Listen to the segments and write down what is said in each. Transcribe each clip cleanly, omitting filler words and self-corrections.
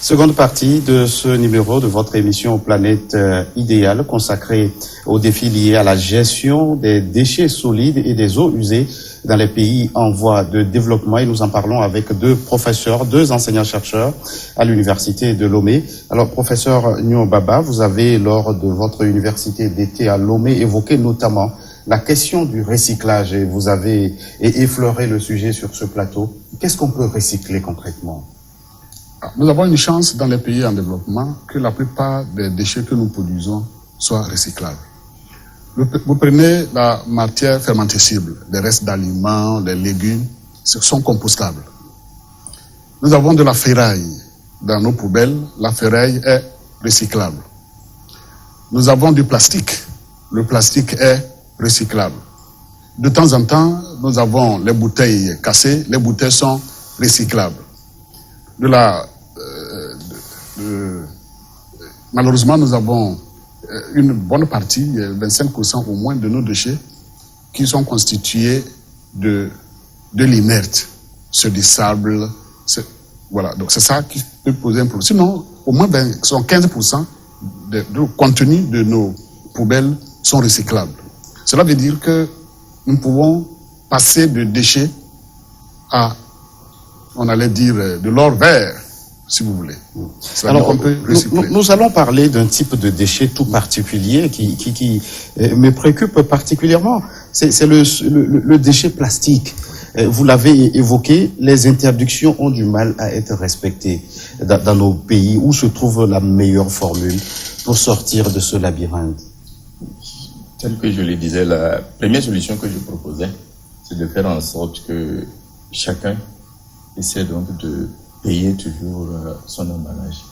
Seconde partie de ce numéro de votre émission Planète Idéale consacrée aux défis liés à la gestion des déchets solides et des eaux usées dans les pays en voie de développement. Et nous en parlons avec deux professeurs, deux enseignants-chercheurs à l'université de Lomé. Alors, professeur Nyo Baba, vous avez, lors de votre université d'été à Lomé, évoqué notamment la question du recyclage et vous avez effleuré le sujet sur ce plateau. Qu'est-ce qu'on peut recycler concrètement ? Nous avons une chance dans les pays en développement que la plupart des déchets que nous produisons soient recyclables. Vous prenez la matière fermentescible, les restes d'aliments, les légumes, sont compostables. Nous avons de la ferraille dans nos poubelles, la ferraille est recyclable. Nous avons du plastique, le plastique est recyclable. De temps en temps, nous avons les bouteilles cassées, les bouteilles sont recyclables. Malheureusement, nous avons une bonne partie, 25% au moins de nos déchets, qui sont constitués de l'inerte, c'est du sable. Voilà, donc c'est ça qui peut poser un problème. Sinon, au moins 15% du contenu de nos poubelles sont recyclables. Cela veut dire que nous pouvons passer de déchets à, on allait dire, de l'or vert, si vous voulez. Alors, nous allons parler d'un type de déchet tout particulier qui me préoccupe particulièrement. C'est le déchet plastique. Vous l'avez évoqué, les interdictions ont du mal à être respectées dans nos pays. Où se trouve la meilleure formule pour sortir de ce labyrinthe? Tel que je le disais, la première solution que je proposais, c'est de faire en sorte que chacun essaie donc de payer toujours son emballage.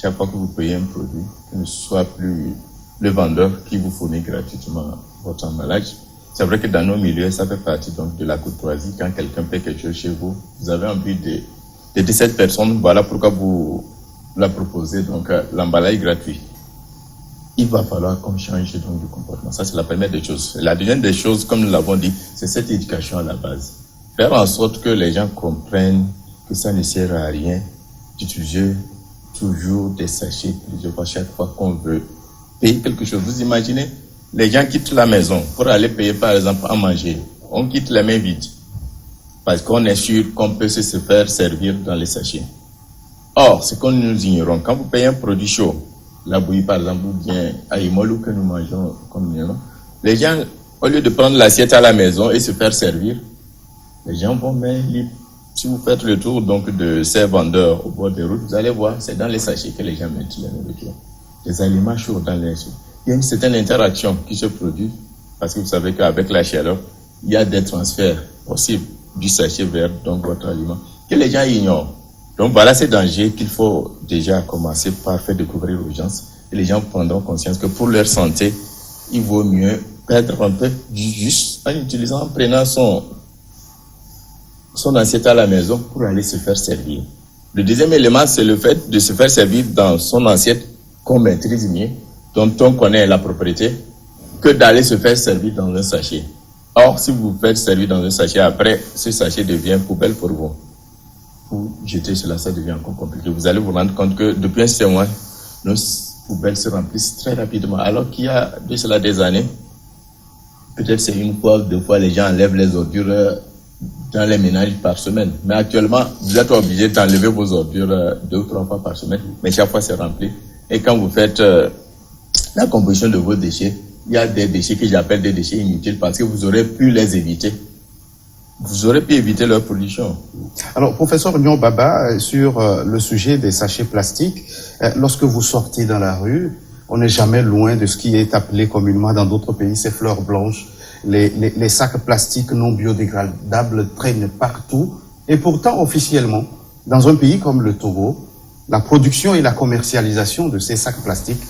Chaque fois que vous payez un produit, que ne soit plus le vendeur qui vous fournit gratuitement votre emballage. C'est vrai que dans nos milieux, ça fait partie donc de la courtoisie. Quand quelqu'un paie quelque chose chez vous, vous avez envie d'aider cette personne. Voilà pourquoi vous la proposez donc l'emballage gratuit. Il va falloir qu'on change donc de comportement. Ça, c'est la première des choses. La deuxième des choses, comme nous l'avons dit, c'est cette éducation à la base. Faire en sorte que les gens comprennent que ça ne sert à rien d'utiliser toujours des sachets plusieurs fois chaque fois qu'on veut payer quelque chose. Vous imaginez, les gens quittent la maison pour aller payer par exemple à manger. On quitte les mains vides parce qu'on est sûr qu'on peut se faire servir dans les sachets. Or, ce que nous ignorons, quand vous payez un produit chaud, la bouillie par exemple, ou bien à Imolou que nous mangeons communément, les gens, au lieu de prendre l'assiette à la maison et se faire servir, les gens vont main libre. Si vous faites le tour donc de ces vendeurs au bord des routes, vous allez voir, c'est dans les sachets que les gens mettent la nourriture. Les aliments chauds dans les sachets. Il y a une certaine interaction qui se produit parce que vous savez qu'avec la chaleur, il y a des transferts possibles du sachet vers donc votre aliment que les gens ignorent. Donc voilà ces dangers qu'il faut déjà commencer par faire découvrir aux gens et les gens prendront conscience que pour leur santé, il vaut mieux perdre un peu juste en utilisant, en prenant son assiette à la maison pour aller se faire servir. Le deuxième élément, c'est le fait de se faire servir dans son assiette qu'on maîtrise mieux, dont on connaît la propriété, que d'aller se faire servir dans un sachet. Or, si vous vous faites servir dans un sachet, après, ce sachet devient poubelle pour vous. Vous jetez cela, ça devient encore compliqué. Vous allez vous rendre compte que depuis un certain mois, nos poubelles se remplissent très rapidement. Alors qu'il y a de cela des années, peut-être c'est une fois, deux fois, les gens enlèvent les ordures dans les ménages par semaine. Mais actuellement, vous êtes obligé d'enlever vos ordures 2 ou 3 fois par semaine, mais chaque fois c'est rempli. Et quand vous faites la composition de vos déchets, il y a des déchets que j'appelle des déchets inutiles parce que vous aurez pu les éviter. Vous aurez pu éviter leur pollution. Alors, professeur Nyo Baba, sur le sujet des sachets plastiques, lorsque vous sortez dans la rue, on n'est jamais loin de ce qui est appelé communément dans d'autres pays, ces fleurs blanches. Les sacs plastiques non biodégradables traînent partout. Et pourtant, officiellement, dans un pays comme le Togo, la production et la commercialisation de ces sacs plastiques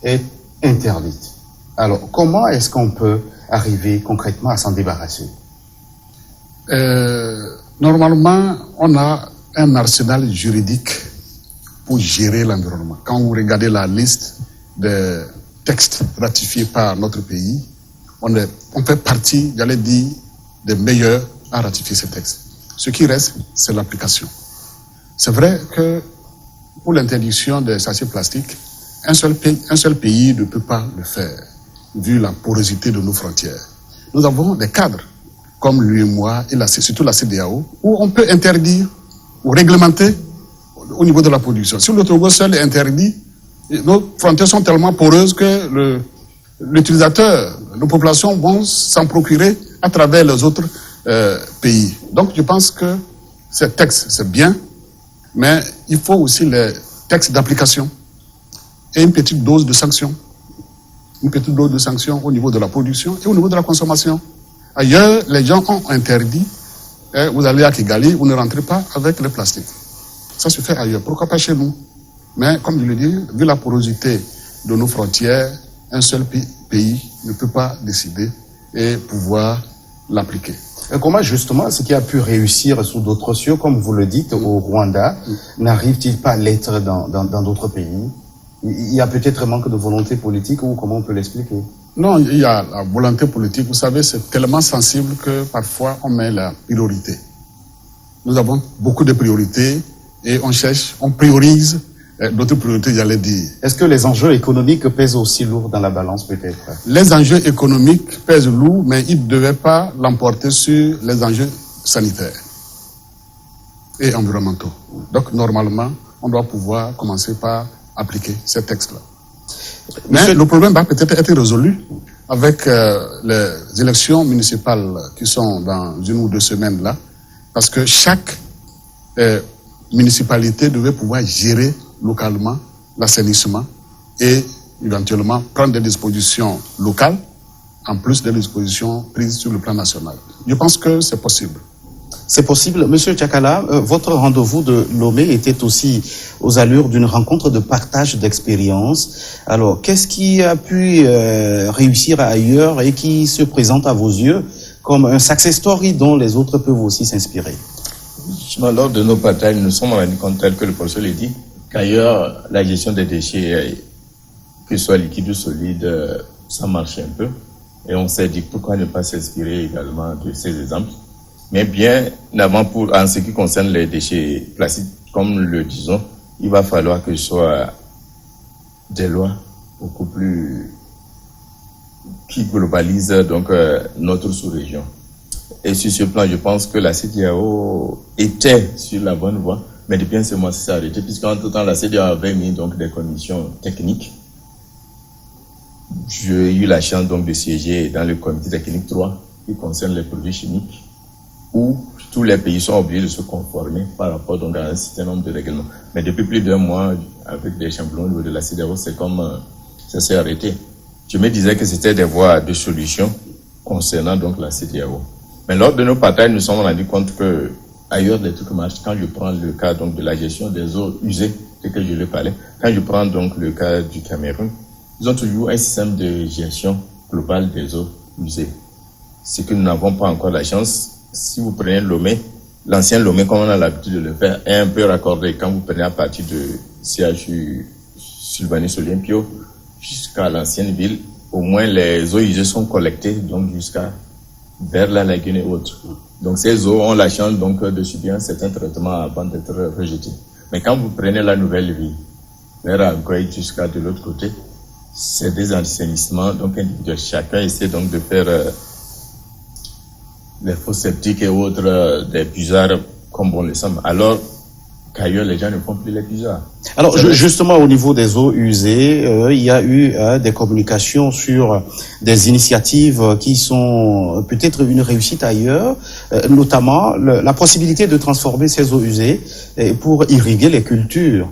est interdite. Alors, comment est-ce qu'on peut arriver concrètement à s'en débarrasser? Normalement, on a un arsenal juridique pour gérer l'environnement. Quand vous regardez la liste des textes ratifiés par notre pays, on fait partie, j'allais dire, des meilleurs à ratifier ces textes. Ce qui reste, c'est l'application. C'est vrai que pour l'interdiction des sachets plastiques, un seul pays ne peut pas le faire, vu la porosité de nos frontières. Nous avons des cadres, comme l'UEMOA et surtout la CEDEAO, où on peut interdire ou réglementer au niveau de la production. Si le Togo seul est interdit, nos frontières sont tellement poreuses que l'utilisateur, nos populations vont s'en procurer à travers les autres pays. Donc je pense que ces textes, c'est bien, mais il faut aussi les textes d'application et une petite dose de sanctions. Une petite dose de sanctions au niveau de la production et au niveau de la consommation. Ailleurs, les gens ont interdit, vous allez à Kigali, vous ne rentrez pas avec le plastique. Ça se fait ailleurs. Pourquoi pas chez nous? Mais comme je le dis, vu la porosité de nos frontières, un seul pays ne peut pas décider et pouvoir l'appliquer. Comment justement ce qui a pu réussir sous d'autres cieux, comme vous le dites, au Rwanda, n'arrive-t-il pas à l'être dans d'autres pays? Il y a peut-être un manque de volonté politique, ou comment on peut l'expliquer? Non, il y a la volonté politique. Vous savez, c'est tellement sensible que parfois on met la priorité. Nous avons beaucoup de priorités et on priorise d'autres priorités, j'allais dire. Est-ce que les enjeux économiques pèsent aussi lourd dans la balance, peut-être? Les enjeux économiques pèsent lourd, mais ils ne devaient pas l'emporter sur les enjeux sanitaires et environnementaux. Donc, normalement, on doit pouvoir commencer par appliquer ces textes-là. Mais le problème va peut-être être résolu avec les élections municipales qui sont dans 1 ou 2 semaines là, parce que chaque municipalité devait pouvoir gérer localement l'assainissement et éventuellement prendre des dispositions locales en plus des dispositions prises sur le plan national. Je pense que c'est possible. C'est possible. Monsieur Tchakala, votre rendez-vous de Lomé était aussi aux allures d'une rencontre de partage d'expérience. Alors, qu'est-ce qui a pu réussir ailleurs et qui se présente à vos yeux comme un success story dont les autres peuvent aussi s'inspirer? Lors de nos partages, nous nous sommes rendus compte, tel que le professeur l'a dit, qu'ailleurs, la gestion des déchets, que ce soit liquide ou solide, ça marche un peu. Et on s'est dit pourquoi ne pas s'inspirer également de ces exemples. Mais bien avant, en ce qui concerne les déchets plastiques, comme le disons, il va falloir que ce soit des lois beaucoup plus qui globalisent donc notre sous-région. Et sur ce plan, je pense que la CEDEAO était sur la bonne voie, mais depuis un mois, ça s'est arrêté, puisqu'entre-temps, la CEDEAO avait mis donc des conditions techniques. J'ai eu la chance donc de siéger dans le comité technique 3 qui concerne les produits chimiques, où tous les pays sont obligés de se conformer par rapport donc à un certain nombre de règlements. Mais depuis plus d'1 mois, avec des champions au niveau de la CEDEAO, c'est comme ça s'est arrêté. Je me disais que c'était des voies de solution concernant donc la CEDEAO. Mais lors de nos partages, nous nous sommes rendus compte que ailleurs les trucs marchent. Quand je prends le cas donc de la gestion des eaux usées, c'est que je le parlais. Quand je prends donc le cas du Cameroun, ils ont toujours un système de gestion globale des eaux usées. C'est que nous n'avons pas encore la chance. Si vous prenez Lomé, l'ancien Lomé, comme on a l'habitude de le faire, est un peu raccordé. Quand vous prenez à partir de CHU Sylvanus Olympio jusqu'à l'ancienne ville, au moins les eaux usées sont collectées donc jusqu'à vers la lagune et autres. Donc ces eaux ont la chance donc de subir un certain traitement avant d'être rejetées. Mais quand vous prenez la nouvelle ville, vers Angoï jusqu'à de l'autre côté, c'est des assainissements donc individuels. Chacun essaie donc de faire des fosses septiques et autres, des puisards comme on le sent. Alors qu'ailleurs, les gens ne font plus les puisards. Alors, justement, au niveau des eaux usées, il y a eu des communications sur des initiatives qui sont peut-être une réussite ailleurs, notamment la possibilité de transformer ces eaux usées pour irriguer les cultures.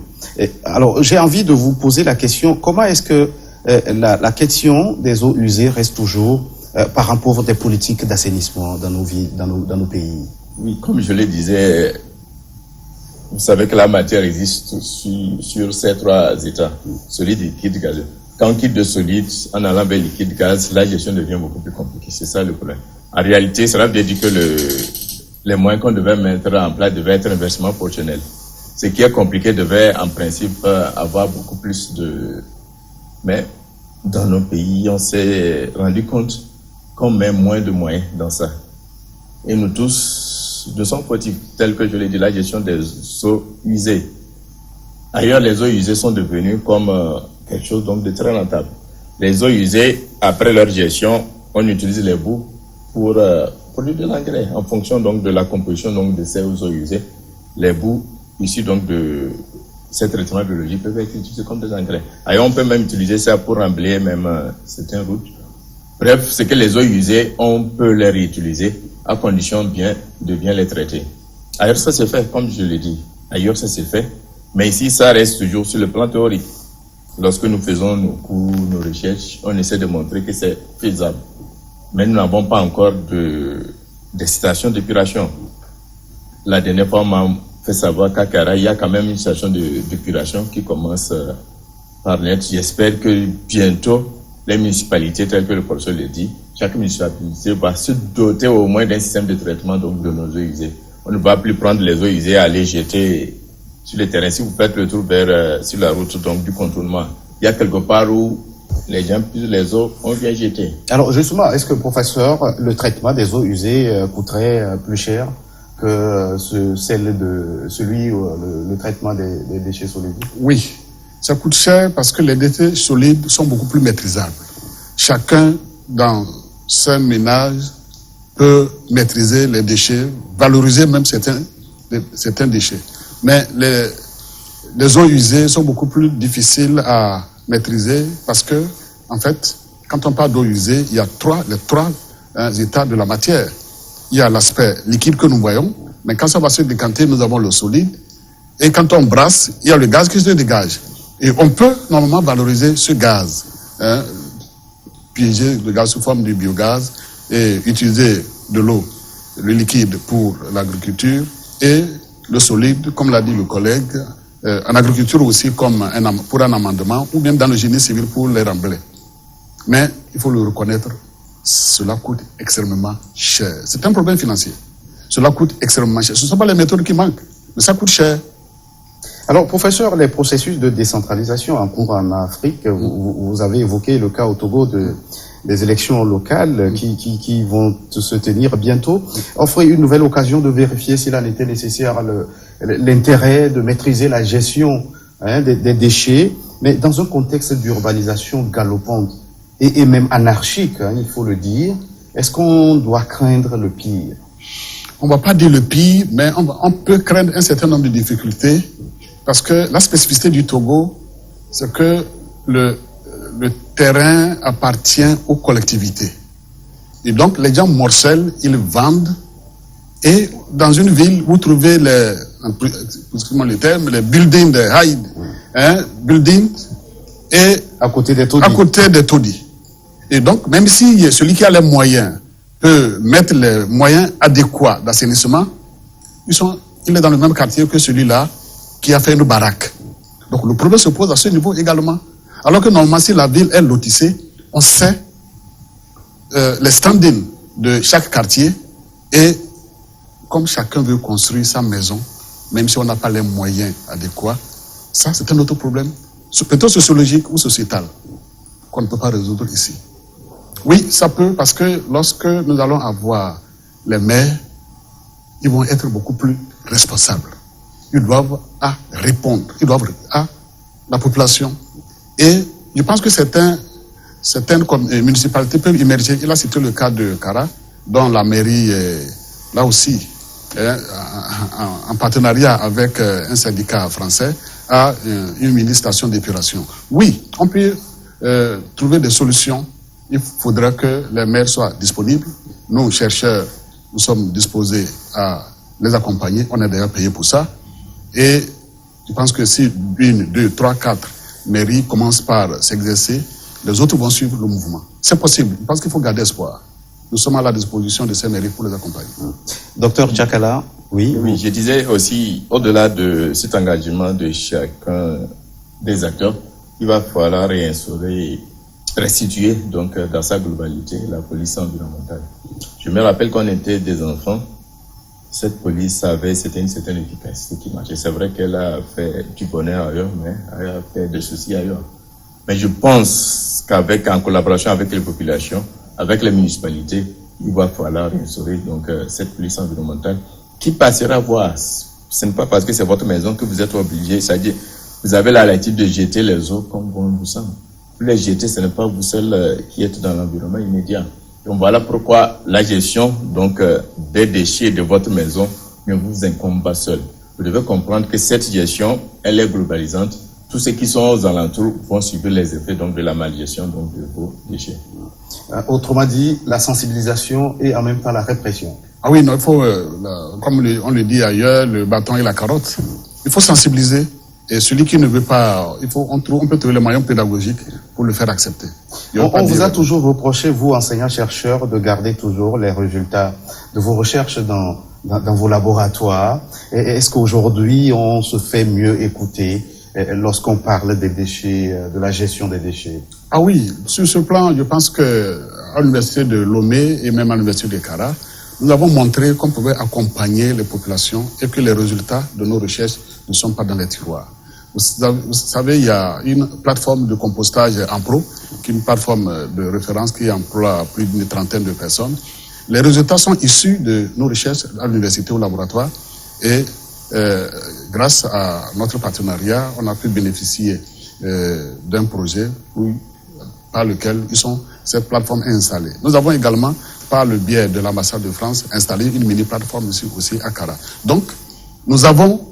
Alors, j'ai envie de vous poser la question, comment est-ce que la question des eaux usées reste toujours parent pauvre des politiques d'assainissement dans nos villes, dans nos pays? Oui, comme je le disais, vous savez que la matière existe sur ces 3 états, solide, liquide, gazeux. Quand on quitte de solide, en allant vers liquide, gaz, la gestion devient beaucoup plus compliquée. C'est ça le problème. En réalité, cela veut dire que les moyens qu'on devait mettre en place devaient être inversement proportionnels. Ce qui est compliqué devait, en principe, avoir beaucoup plus de... Mais dans nos pays, on s'est rendu compte qu'on met moins de moyens dans ça. Et nous tous, nous sommes fautifs, tel que je l'ai dit, la gestion des eaux usées. Ailleurs, les eaux usées sont devenues comme quelque chose donc de très rentable. Les eaux usées, après leur gestion, on utilise les boues pour produire de l'engrais en fonction donc de la composition donc de ces eaux usées. Les boues issues donc de ces traitements biologiques peuvent être utilisés comme des engrais. Ailleurs, on peut même utiliser ça pour remblayer même certaines routes. Bref, c'est que les eaux usées, on peut les réutiliser à condition de bien les traiter. Ailleurs, ça c'est fait, comme je l'ai dit. Ailleurs, ça c'est fait. Mais ici, ça reste toujours sur le plan théorique. Lorsque nous faisons nos cours, nos recherches, on essaie de montrer que c'est faisable. Mais nous n'avons pas encore des stations d'épuration. La dernière fois, on m'a fait savoir qu'à Kara, il y a quand même une station d'épuration qui commence par naître. J'espère que bientôt, les municipalités, telles que le professeur l'a dit, chaque municipalité va se doter au moins d'un système de traitement donc, de nos eaux usées. On ne va plus prendre les eaux usées et aller jeter sur le terrain. Si vous faites le tour sur la route donc, du contournement, il y a quelque part où les gens puisent les eaux, on vient jeter. Alors justement, est-ce que, professeur, le traitement des eaux usées coûterait plus cher que le traitement des déchets solides? Oui, ça coûte cher parce que les déchets solides sont beaucoup plus maîtrisables. Chacun dans son ménage peut maîtriser les déchets, valoriser même certains déchets. Mais les eaux usées sont beaucoup plus difficiles à maîtriser parce que, en fait, quand on parle d'eau usée, il y a les trois états de la matière. Il y a l'aspect liquide que nous voyons, mais quand ça va se décanter, nous avons le solide. Et quand on brasse, il y a le gaz qui se dégage. Et on peut normalement valoriser ce gaz, piéger le gaz sous forme de biogaz et utiliser de l'eau, le liquide pour l'agriculture et le solide, comme l'a dit le collègue, en agriculture aussi comme pour un amendement ou bien dans le génie civil pour les remblais. Mais il faut le reconnaître, cela coûte extrêmement cher. C'est un problème financier. Cela coûte extrêmement cher. Ce ne sont pas les méthodes qui manquent, mais ça coûte cher. Alors, professeur, les processus de décentralisation en cours en Afrique, vous avez évoqué le cas au Togo des élections locales qui vont se tenir bientôt, offrent une nouvelle occasion de vérifier s'il en était nécessaire l'intérêt de maîtriser la gestion des déchets, mais dans un contexte d'urbanisation galopante et même anarchique, il faut le dire. Est-ce qu'on doit craindre le pire? On ne va pas dire le pire, mais on peut craindre un certain nombre de difficultés. Parce que la spécificité du Togo, c'est que le terrain appartient aux collectivités. Et donc, les gens morcellent, ils vendent. Et dans une ville, vous trouvez excusez-moi le terme, les buildings de high buildings et à côté des taudis. Et donc, même si celui qui a les moyens peut mettre les moyens adéquats d'assainissement, il est dans le même quartier que celui-là qui a fait une baraque. Donc le problème se pose à ce niveau également. Alors que normalement, si la ville est lotissée, on sait les standings de chaque quartier et comme chacun veut construire sa maison, même si on n'a pas les moyens adéquats, ça c'est un autre problème, plutôt sociologique ou sociétal, qu'on ne peut pas résoudre ici. Oui, ça peut, parce que lorsque nous allons avoir les maires, ils vont être beaucoup plus responsables. Ils doivent répondre, ils doivent à la population. Et je pense que certaines municipalités peuvent émerger. Il a cité le cas de Kara, dont la mairie, là aussi, en partenariat avec un syndicat français, a une mini-station d'épuration. Oui, on peut trouver des solutions. Il faudra que les maires soient disponibles. Nous, chercheurs, nous sommes disposés à les accompagner. On est d'ailleurs payé pour ça. Et je pense que si 1, 2, 3, 4 mairies commencent par s'exercer, les autres vont suivre le mouvement. C'est possible. Je pense qu'il faut garder espoir. Nous sommes à la disposition de ces mairies pour les accompagner. Docteur Djakala, oui, je disais aussi, au-delà de cet engagement de chacun des acteurs, il va falloir restituer donc dans sa globalité la police environnementale. Je me rappelle qu'on était des enfants, cette police c'était une certaine efficacité qui marchait. C'est vrai qu'elle a fait du bonheur ailleurs, mais elle a fait des soucis ailleurs. Mais je pense qu'en collaboration avec les populations, avec les municipalités, il va falloir instaurer donc cette police environnementale qui passera voir. Ce n'est pas parce que c'est votre maison que vous êtes obligé, c'est-à-dire vous avez la latitude de jeter les eaux comme bon vous semble. Vous les jetez, ce n'est pas vous seul qui êtes dans l'environnement immédiat. Donc voilà pourquoi la gestion donc des déchets de votre maison ne vous incombe pas seul. Vous devez comprendre que cette gestion, elle est globalisante. Tous ceux qui sont aux alentours vont subir les effets donc de la malgestion donc de vos déchets. Autrement dit, la sensibilisation et en même temps la répression. Ah oui, non, il faut, comme on le dit ailleurs, le bâton et la carotte. Il faut sensibiliser. Et celui qui ne veut pas, on peut trouver les moyens pédagogiques pour le faire accepter. On vous a toujours reproché, vous, enseignants-chercheurs, de garder toujours les résultats de vos recherches dans vos laboratoires. Est-ce qu'aujourd'hui, on se fait mieux écouter lorsqu'on parle des déchets, de la gestion des déchets? Ah oui, sur ce plan, je pense que à l'université de Lomé et même à l'université de Kara, nous avons montré qu'on pouvait accompagner les populations et que les résultats de nos recherches ne sont pas dans les tiroirs. Vous savez, il y a une plateforme de compostage Ampro, qui est une plateforme de référence qui emploie plus d'une trentaine de personnes. Les résultats sont issus de nos recherches à l'université ou au laboratoire et grâce à notre partenariat, on a pu bénéficier d'un projet par lequel cette plateforme est installée. Nous avons également, par le biais de l'ambassade de France, installé une mini-plateforme aussi à Kara. Donc, nous avons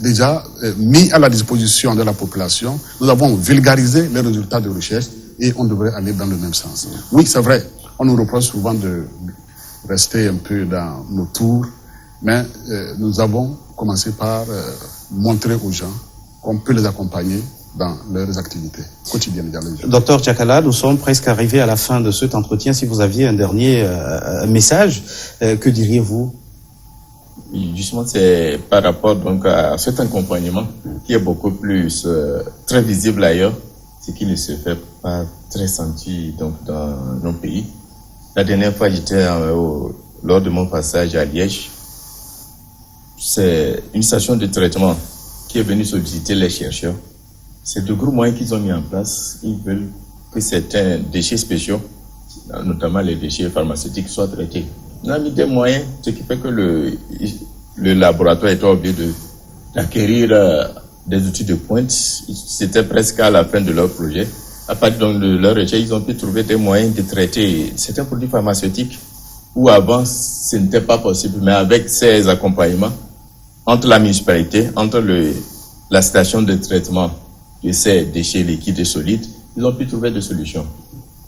déjà mis à la disposition de la population, nous avons vulgarisé les résultats de recherche et on devrait aller dans le même sens. Oui, c'est vrai, on nous reproche souvent de rester un peu dans nos tours, mais nous avons commencé par montrer aux gens qu'on peut les accompagner dans leurs activités quotidiennes. Docteur Tchakala, nous sommes presque arrivés à la fin de cet entretien. Si vous aviez un dernier message, que diriez-vous? Justement, c'est par rapport donc à cet accompagnement qui est beaucoup plus très visible ailleurs, ce qui ne se fait pas très senti donc dans nos pays. La dernière fois, j'étais lors de mon passage à Liège. C'est une station de traitement qui est venue solliciter les chercheurs. C'est de gros moyens qu'ils ont mis en place. Ils veulent que certains déchets spéciaux, notamment les déchets pharmaceutiques, soient traités. On a mis des moyens, ce qui fait que le laboratoire était obligé d'acquérir des outils de pointe. C'était presque à la fin de leur projet. À partir de leur recherche, ils ont pu trouver des moyens de traiter certains produits pharmaceutiques où avant, ce n'était pas possible. Mais avec ces accompagnements, entre la municipalité, entre la station de traitement de ces déchets liquides et solides, ils ont pu trouver des solutions.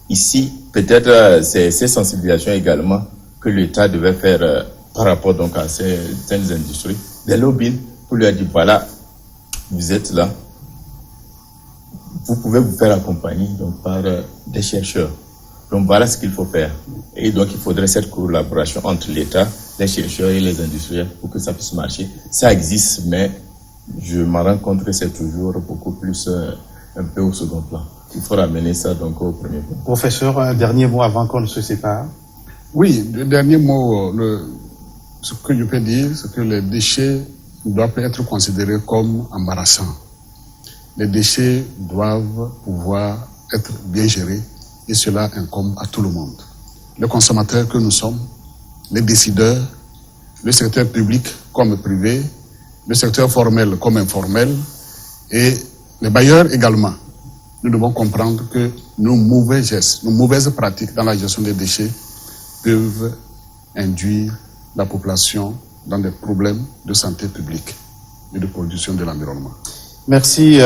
Ici, peut-être c'est ces sensibilisations également que l'État devait faire par rapport donc à certaines industries, des lobbies, pour leur dire voilà, vous êtes là, vous pouvez vous faire accompagner donc par des chercheurs. Donc voilà ce qu'il faut faire. Et donc il faudrait cette collaboration entre l'État, les chercheurs et les industriels pour que ça puisse marcher. Ça existe, mais je me rends compte que c'est toujours beaucoup plus un peu au second plan. Il faut ramener ça donc au premier plan. Professeur, un dernier mot avant qu'on ne se sépare. Oui, le dernier mot, ce que je peux dire, c'est que les déchets doivent être considérés comme embarrassants. Les déchets doivent pouvoir être bien gérés et cela incombe à tout le monde. Les consommateurs que nous sommes, les décideurs, le secteur public comme privé, le secteur formel comme informel et les bailleurs également. Nous devons comprendre que nos mauvais gestes, nos mauvaises pratiques dans la gestion des déchets peuvent induire la population dans des problèmes de santé publique et de pollution de l'environnement. Merci,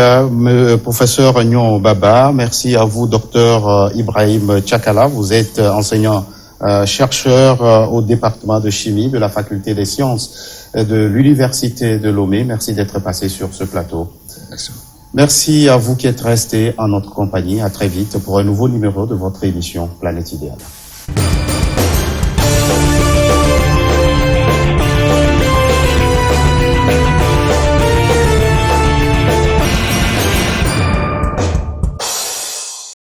professeur Nyon Baba. Merci à vous, docteur Ibrahim Tchakala. Vous êtes enseignant chercheur au département de chimie de la faculté des sciences de l'université de Lomé. Merci d'être passé sur ce plateau. Merci. Merci à vous qui êtes restés en notre compagnie. À très vite pour un nouveau numéro de votre émission Planète Idéale.